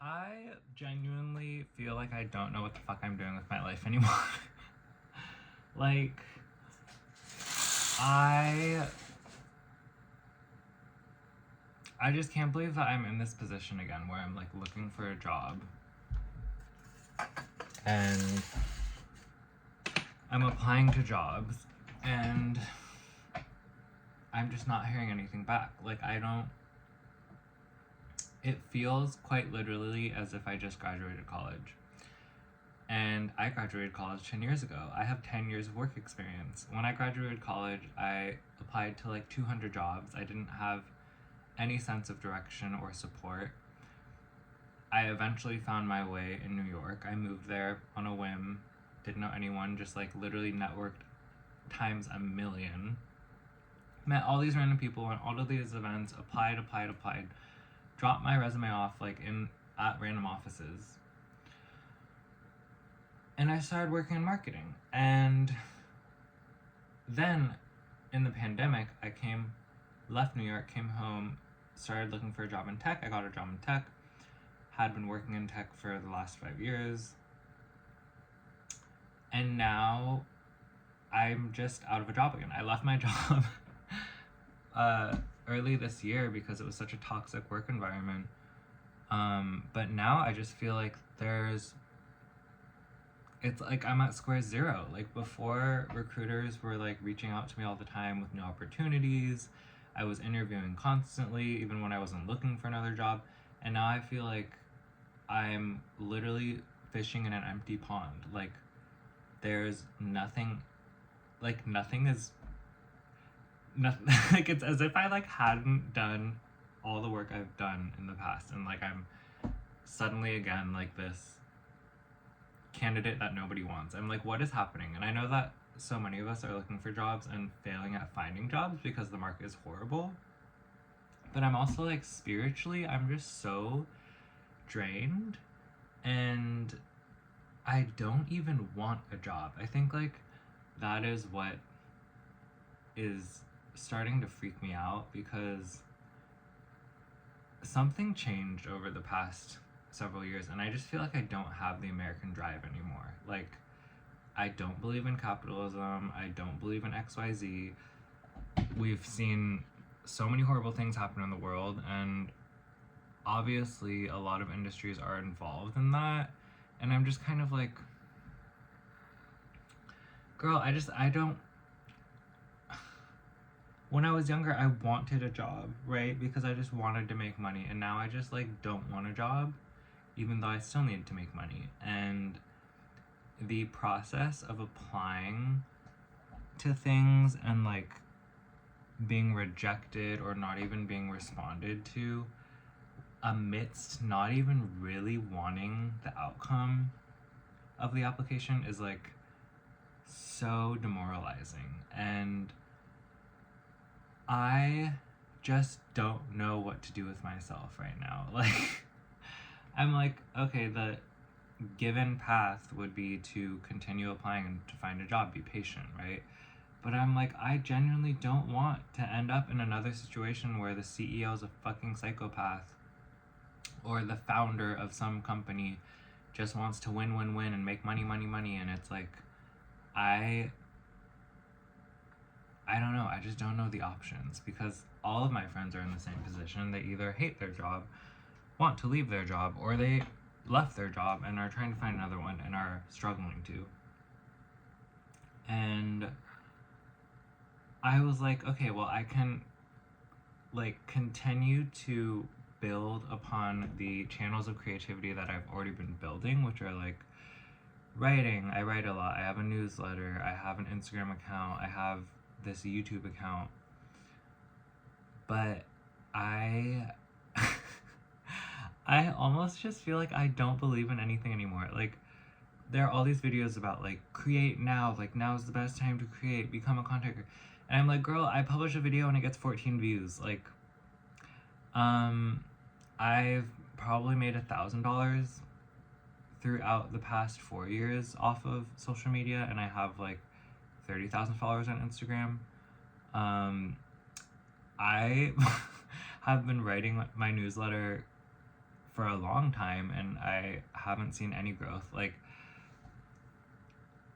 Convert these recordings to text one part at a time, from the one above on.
I genuinely feel like I don't know what the fuck I'm doing with my life anymore. Like, I just can't believe that I'm in this position again where I'm like looking for a job and I'm applying to jobs and I'm just not hearing anything back. Like, it feels quite literally as if I just graduated college. And I graduated college 10 years ago. I have 10 years of work experience. When I graduated college, I applied to like 200 jobs. I didn't have any sense of direction or support. I eventually found my way in New York. I moved there on a whim, didn't know anyone, just like literally networked times a million. Met all these random people, went all of these events, applied, dropped my resume off like at random offices. And I started working in marketing. And then in the pandemic, I left New York, came home, started looking for a job in tech. I got a job in tech, had been working in tech for the last 5 years. And now I'm just out of a job again. I left my job early this year because it was such a toxic work environment. But now I just feel like it's like I'm at square zero. Like before, recruiters were like reaching out to me all the time with new opportunities. I was interviewing constantly, even when I wasn't looking for another job. And now I feel like I'm literally fishing in an empty pond. Like there's nothing, like nothing is, nothing, like it's as if I like hadn't done all the work I've done in the past. And like I'm suddenly again like this candidate that nobody wants. I'm like, what is happening? And I know that so many of us are looking for jobs and failing at finding jobs because the market is horrible. But I'm also like spiritually, I'm just so drained and I don't even want a job. I think like that is what is starting to freak me out because something changed over the past several years and I just feel like I don't have the American drive anymore. Like I don't believe in capitalism. I don't believe in XYZ. We've seen so many horrible things happen in the world and obviously a lot of industries are involved in that and I'm just kind of like, girl, I don't, when I was younger I wanted a job, right? Because I just wanted to make money and now I just like don't want a job even though I still need to make money. And the process of applying to things and like being rejected or not even being responded to amidst not even really wanting the outcome of the application is like so demoralizing. And I just don't know what to do with myself right now. Like I'm like, okay, the given path would be to continue applying and to find a job, be patient, right? But I'm like, I genuinely don't want to end up in another situation where the CEO is a fucking psychopath or the founder of some company just wants to win and make money. And it's like, I don't know. I just don't know the options because all of my friends are in the same position. They either hate their job, want to leave their job, or they left their job and are trying to find another one and are struggling to. And I was like, okay, well, I can like continue to build upon the channels of creativity that I've already been building, which are like writing. I write a lot. I have a newsletter. I have an Instagram account. I have this YouTube account. But I almost just feel like I don't believe in anything anymore. Like there are all these videos about like create now, like now is the best time to create, become a content creator. And I'm like, girl, I publish a video and it gets 14 views. Like, I've probably made $1,000 throughout the past 4 years off of social media, and I have like 30,000 followers on Instagram. I have been writing my newsletter for a long time and I haven't seen any growth. Like,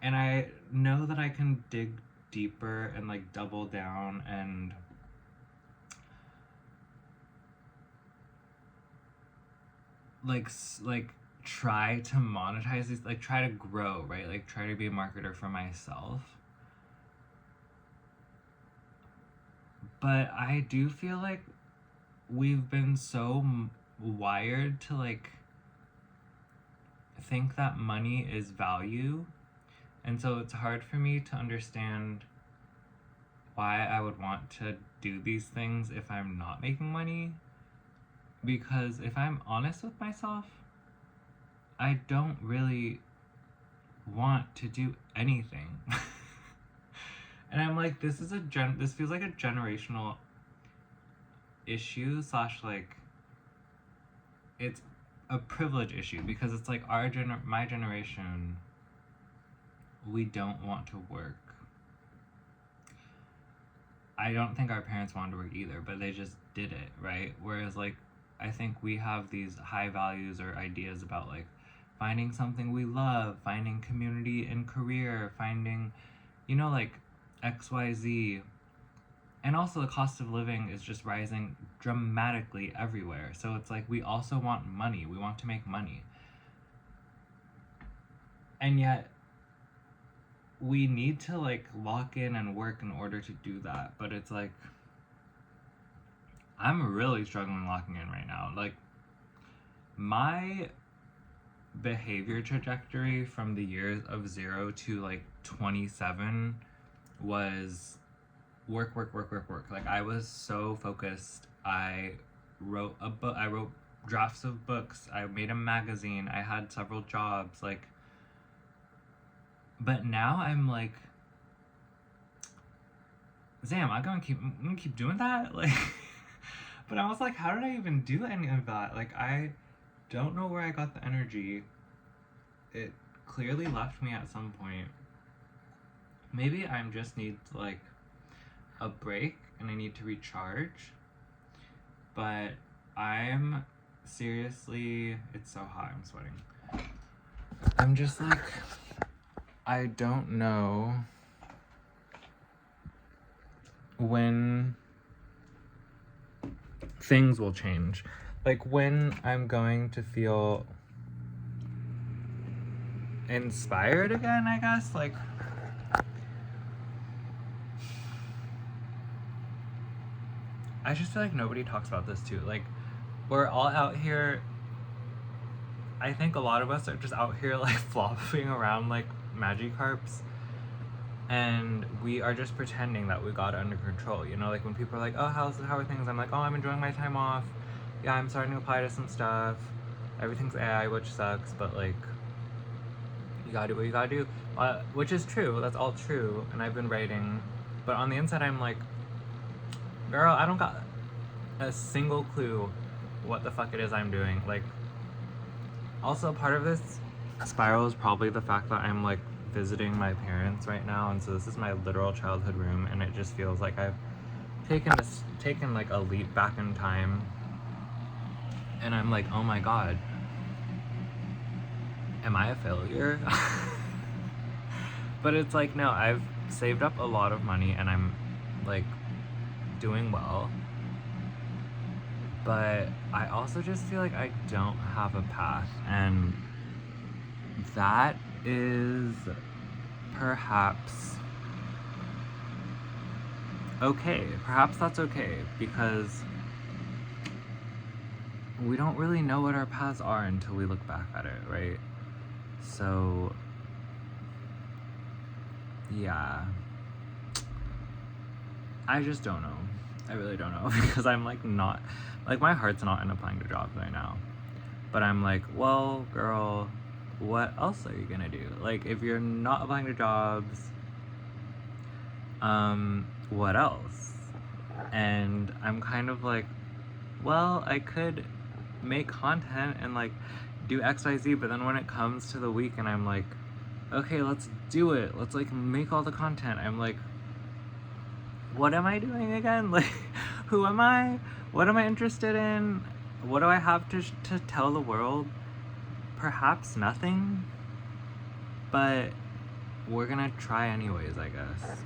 and I know that I can dig deeper and like double down and like try to monetize these, like try to grow, right? Like try to be a marketer for myself. But I do feel like we've been so wired to like think that money is value, and so it's hard for me to understand why I would want to do these things if I'm not making money. Because if I'm honest with myself, I don't really want to do anything. And I'm like, this feels like a generational issue / like it's a privilege issue, because it's like my generation, we don't want to work. I don't think our parents wanted to work either, but they just did it, right? Whereas like I think we have these high values or ideas about like finding something we love, finding community and career, finding, you know, like XYZ. And also the cost of living is just rising dramatically everywhere. So it's like we also want money. We want to make money. And yet we need to like lock in and work in order to do that. But it's like I'm really struggling locking in right now. Like my behavior trajectory from the years of 0 to like 27 was work. Like I was so focused. I wrote a book. I wrote drafts of books. I made a magazine. I had several jobs. Like, but now I'm like, Zam, I'm gonna keep doing that. Like, but I was like, how did I even do any of that? Like, I don't know where I got the energy. It clearly left me at some point. Maybe I just need like a break and I need to recharge. But I'm seriously, it's so hot, I'm sweating. I'm just like, I don't know when things will change. Like when I'm going to feel inspired again, I guess. Like, I just feel like nobody talks about this too. Like, we're all out here, I think a lot of us are just out here like flopping around like Magikarps, and we are just pretending that we got it under control. You know, like when people are like, oh, how are things? I'm like, oh, I'm enjoying my time off. Yeah, I'm starting to apply to some stuff. Everything's AI, which sucks, but like, you gotta do what you gotta do. Which is true, that's all true, and I've been writing. But on the inside, I'm like, girl, I don't got a single clue what the fuck it is I'm doing. Like, also part of this spiral is probably the fact that I'm like visiting my parents right now, and so this is my literal childhood room, and it just feels like I've taken like a leap back in time, and I'm like, oh my god, am I a failure? But it's like, no, I've saved up a lot of money and I'm like doing well, but I also just feel like I don't have a path, and that is perhaps okay. Perhaps that's okay, because we don't really know what our paths are until we look back at it, right? So yeah, I just don't know. I really don't know, because I'm like not, like my heart's not in applying to jobs right now, but I'm like, well, girl, what else are you gonna do? Like, if you're not applying to jobs, what else? And I'm kind of like, well, I could make content and like do XYZ, but then when it comes to the week and I'm like, okay, let's do it, let's like make all the content, I'm like, what am I doing again? Like, who am I? What am I interested in? what do I have to tell the world? Perhaps nothing, but we're gonna try anyways, I guess.